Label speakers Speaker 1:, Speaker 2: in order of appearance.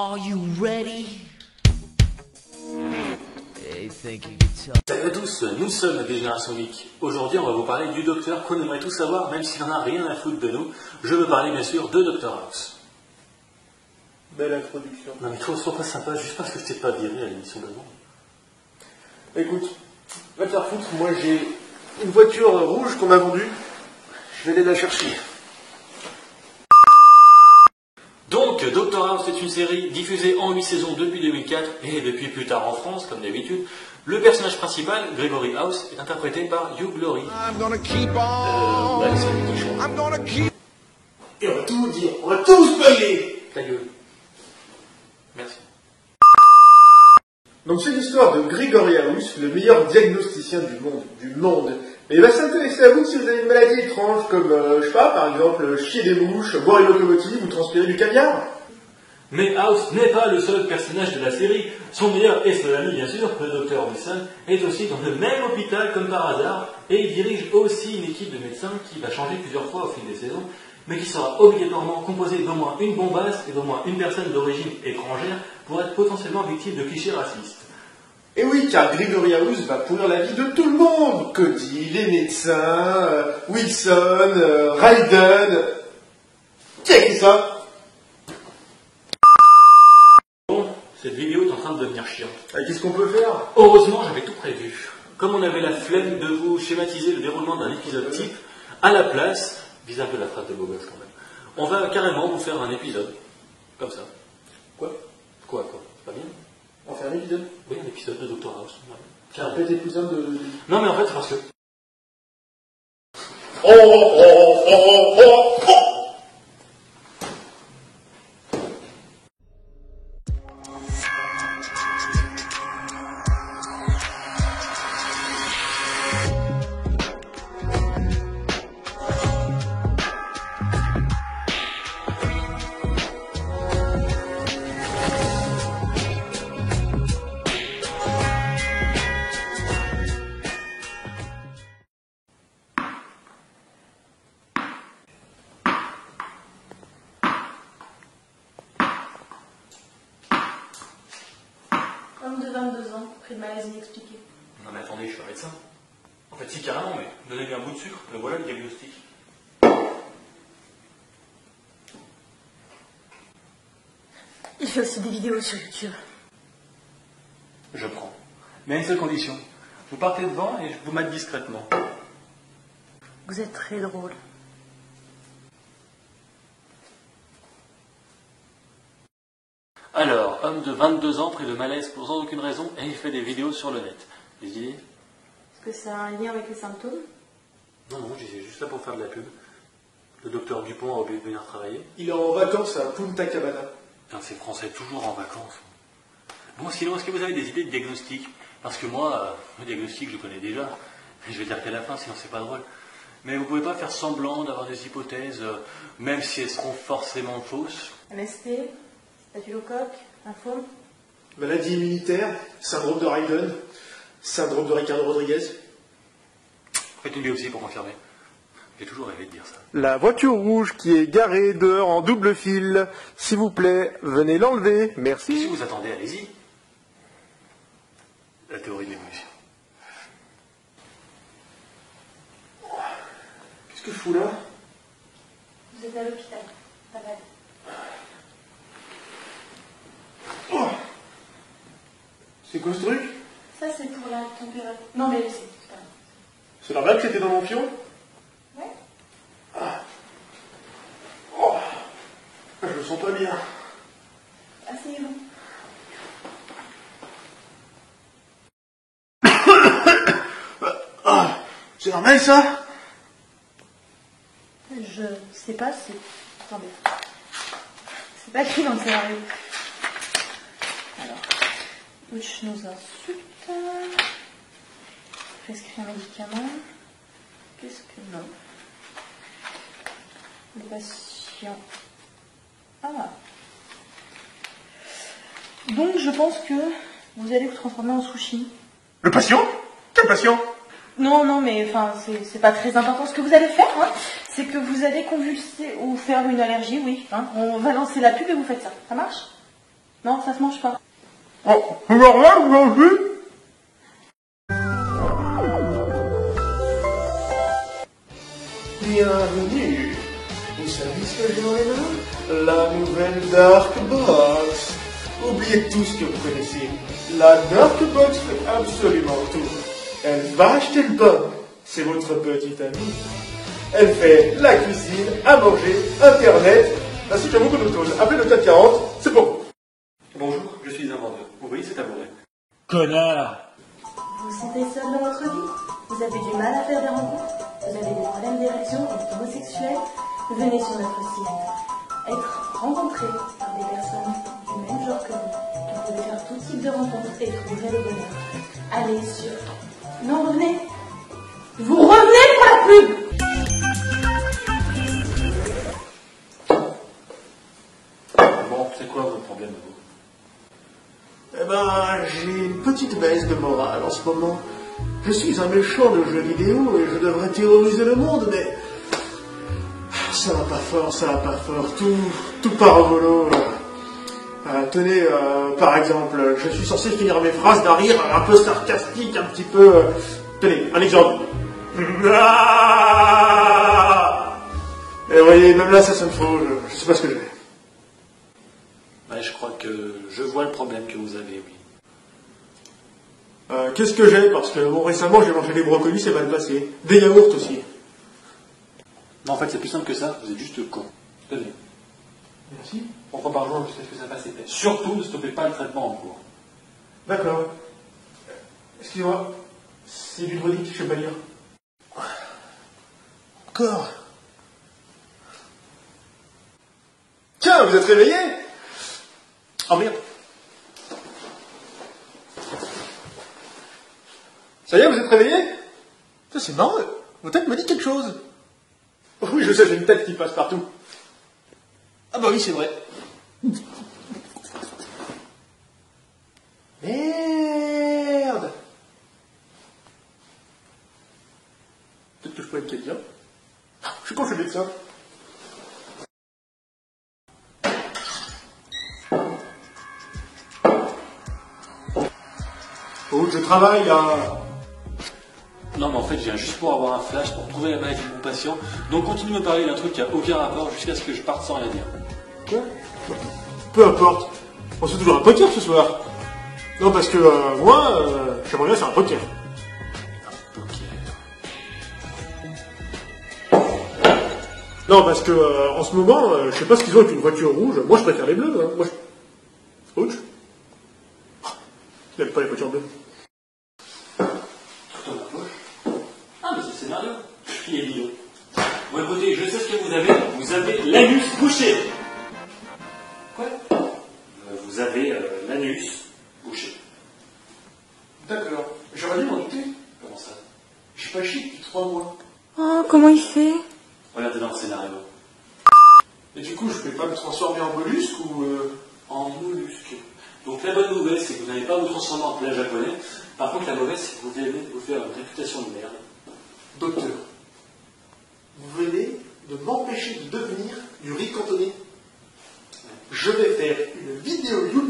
Speaker 1: Are you ready?
Speaker 2: Salut à tous, nous sommes des Générations Geek. Aujourd'hui, on va vous parler du docteur qu'on aimerait tous savoir, même s'il n'en a rien à foutre de nous. Je veux parler bien sûr de Dr House.
Speaker 3: Belle introduction.
Speaker 2: Non mais trop, sois pas sympa, juste parce que je t'ai pas viré à l'émission d'avant.
Speaker 3: Écoute, va te faire foutre, moi j'ai une voiture rouge qu'on m'a vendue. Je vais aller la chercher.
Speaker 2: Donc, Dr House est une série diffusée en 8 saisons depuis 2004 et depuis plus tard en France, comme d'habitude. Le personnage principal, Gregory House, est interprété par Hugh Laurie.
Speaker 3: Et on va tout dire, on va tout spoiler.
Speaker 2: Ta gueule. Merci.
Speaker 3: Donc c'est l'histoire de Gregory House, le meilleur diagnosticien du monde. Mais il va s'intéresser à vous si vous avez une maladie étrange comme, je sais pas, par exemple, chier des mouches, boire une locomotive ou transpirer du caviar.
Speaker 2: Mais House n'est pas le seul personnage de la série. Son meilleur et seul ami, bien sûr, le Dr Wilson, est aussi dans le même hôpital comme par hasard, et il dirige aussi une équipe de médecins qui va changer plusieurs fois au fil des saisons, mais qui sera obligatoirement composée d'au moins une bombasse et d'au moins une personne d'origine étrangère pour être potentiellement victime de clichés racistes.
Speaker 3: Et oui, car Gregory House va pourrir la vie de tout le monde. Cody, les médecins, Wilson, Raiden. Qui a écrit ça?
Speaker 2: Bon, cette vidéo est en train de devenir chiante.
Speaker 3: Qu'est-ce qu'on peut faire?
Speaker 2: Heureusement, j'avais tout prévu. Comme on avait la flemme de vous schématiser le déroulement d'un épisode type, à la place, vise un peu la phrase de beau gosse quand même, on va carrément vous faire un épisode. Comme ça.
Speaker 3: Quoi?
Speaker 2: Quoi? C'est pas bien?
Speaker 3: On fait un épisode?
Speaker 2: Oui, un épisode de Dr House.
Speaker 3: Un petit épisode de...
Speaker 2: Non mais en fait, c'est parce que...
Speaker 4: Homme de 22 ans, pris de malaise inexpliqué.
Speaker 2: Non mais attendez, je suis un médecin. En fait, si carrément, mais donnez-lui un bout de sucre, le voilà le diagnostic.
Speaker 4: Il fait aussi des vidéos sur YouTube.
Speaker 2: Je prends. Mais à une seule condition. Vous partez devant et je vous mate discrètement.
Speaker 4: Vous êtes très drôle.
Speaker 2: Alors, homme de 22 ans pris de malaise pour sans aucune raison et il fait des vidéos sur le net. Des idées?
Speaker 4: Est-ce que ça a un lien avec les symptômes?
Speaker 2: Non, j'étais juste là pour faire de la pub. Le docteur Dupont a oublié de venir travailler.
Speaker 3: Il est en vacances à Punta Cabana.
Speaker 2: Putain, ces Français toujours en vacances. Bon, sinon, est-ce que vous avez des idées de diagnostic? Parce que moi, le diagnostic, je le connais déjà. Je vais dire qu'à la fin, sinon c'est pas drôle. Mais vous pouvez pas faire semblant d'avoir des hypothèses, même si elles seront forcément fausses.
Speaker 4: MST, staphylocoque, lymphome.
Speaker 3: Maladie immunitaire, syndrome de Raiden, syndrome de Ricardo Rodriguez.
Speaker 2: Faites une biopsie pour confirmer. J'ai toujours rêvé de dire ça.
Speaker 3: La voiture rouge qui est garée dehors en double fil, s'il vous plaît, venez l'enlever,
Speaker 2: Si
Speaker 3: merci.
Speaker 2: vous attendez, allez-y. La théorie de l'évolution.
Speaker 3: Qu'est-ce que je fous là?
Speaker 4: Vous êtes à l'hôpital. Ça va aller.
Speaker 3: Oh, c'est quoi ce truc?
Speaker 4: Ça, c'est pour la température. Non, mais c'est pas grave.
Speaker 3: C'est normal que c'était dans mon fion?
Speaker 4: Ouais.
Speaker 3: Oh, je me sens pas bien.
Speaker 4: Asseyez-vous.
Speaker 3: C'est normal ça?
Speaker 4: Je sais pas, c'est... Attendez. C'est pas écrit dans le scénario. Alors, Butch nous insulte. Prescrit un médicament. Qu'est-ce que non? Le patient... Ah. Donc je pense que vous allez vous transformer en sushi.
Speaker 3: Le patient? Quel patient?
Speaker 4: Non, non, mais enfin, c'est pas très important. Ce que vous allez faire, hein, c'est que vous allez convulser ou faire une allergie, oui. Hein. On va lancer la pub et vous faites ça. Ça marche? Non, ça se mange pas.
Speaker 3: Oh, c'est normal, vous mangez? Bienvenue. Vous savez ce que j'ai dans les mains? La nouvelle Dark Box. Oubliez tout ce que vous connaissez. La Dark Box fait absolument tout. Elle va acheter le pain. C'est votre petite amie. Elle fait la cuisine, à manger, Internet, ainsi que beaucoup d'autres choses. Appelez le 440, c'est pour vous.
Speaker 2: Bonjour, je suis inventeur. Vous voyez cet tabouret?
Speaker 1: Connard!
Speaker 5: Vous vous sentez seul dans votre vie? Vous avez du mal à faire des rencontres? Vous avez des problèmes d'érection et homosexuels? Venez sur notre site. Être rencontré par des personnes du même genre que vous. Vous pouvez faire tout type de rencontres et trouver le bonheur. Allez sur... Non, revenez. Vous revenez pour la pub!
Speaker 2: Bon, c'est quoi votre problème à vous?
Speaker 3: Eh ben, j'ai une petite baisse de morale en ce moment. Je suis un méchant de jeux vidéo et je devrais terroriser le monde, mais... ça va pas fort, tout part au volo. Tenez, par exemple, je suis censé finir mes phrases d'un rire un peu sarcastique, un petit peu... tenez, un exemple. Et vous voyez, même là, ça sonne faux, je sais pas ce que je fais.
Speaker 2: Ouais, je crois que je vois le problème que vous avez, oui.
Speaker 3: Qu'est-ce que j'ai? Parce que bon, récemment, j'ai mangé des brocolis, c'est mal passé. Des yaourts aussi.
Speaker 2: Non, en fait, c'est plus simple que ça, vous êtes juste con. Tenez.
Speaker 3: Merci.
Speaker 2: 3 fois par jour jusqu'à ce que ça passe épais. Surtout, ne stoppez pas le traitement en cours.
Speaker 3: D'accord. Excusez-moi, c'est du druidique, je sais pas lire. Encore. Tiens, vous êtes réveillé? Oh merde. Ça y est, vous êtes réveillé? Ça, c'est marrant, votre tête me dit quelque chose. Oui, je sais, j'ai une tête qui passe partout. Ah bah oui, c'est vrai. Merde. Peut-être que je pourrais être quelqu'un. Je suis pas chez le médecin. Oh, je travaille là.
Speaker 2: Non, mais en fait, je viens juste pour avoir un flash pour trouver la maladie de mon patient. Donc, continue de me parler d'un truc qui a aucun rapport jusqu'à ce que je parte sans rien dire.
Speaker 3: Quoi? Peu importe. On se fait toujours un poker ce soir. Non, parce que moi, j'aimerais bien faire un poker. Non, parce que en ce moment, je sais pas ce qu'ils ont avec une voiture rouge. Moi, je préfère les bleus. Hein. Moi, je... Ouch. Il n'aime pas les voitures bleues.
Speaker 2: Tout dans ma poche. Ah, mais c'est le scénario. Il est bidon. Bon, écoutez, je sais ce que vous avez. Vous avez l'anus bouché. Quoi? Vous avez l'anus bouché.
Speaker 3: D'accord. J'aurais dû m'en douter.
Speaker 2: Comment ça?
Speaker 3: Je suis pas chic depuis 3 mois.
Speaker 4: Oh, comment il fait?
Speaker 2: Regardez dans le scénario.
Speaker 3: Et du coup, je vais pas me transformer en mollusque ou...
Speaker 2: En mollusque. Donc la bonne nouvelle, c'est que vous n'allez pas vous transformer en plat japonais. Par contre, la mauvaise, c'est que vous venez de vous faire une réputation de merde.
Speaker 3: Docteur, vous venez de m'empêcher de devenir du riz cantonné. Je vais faire une vidéo YouTube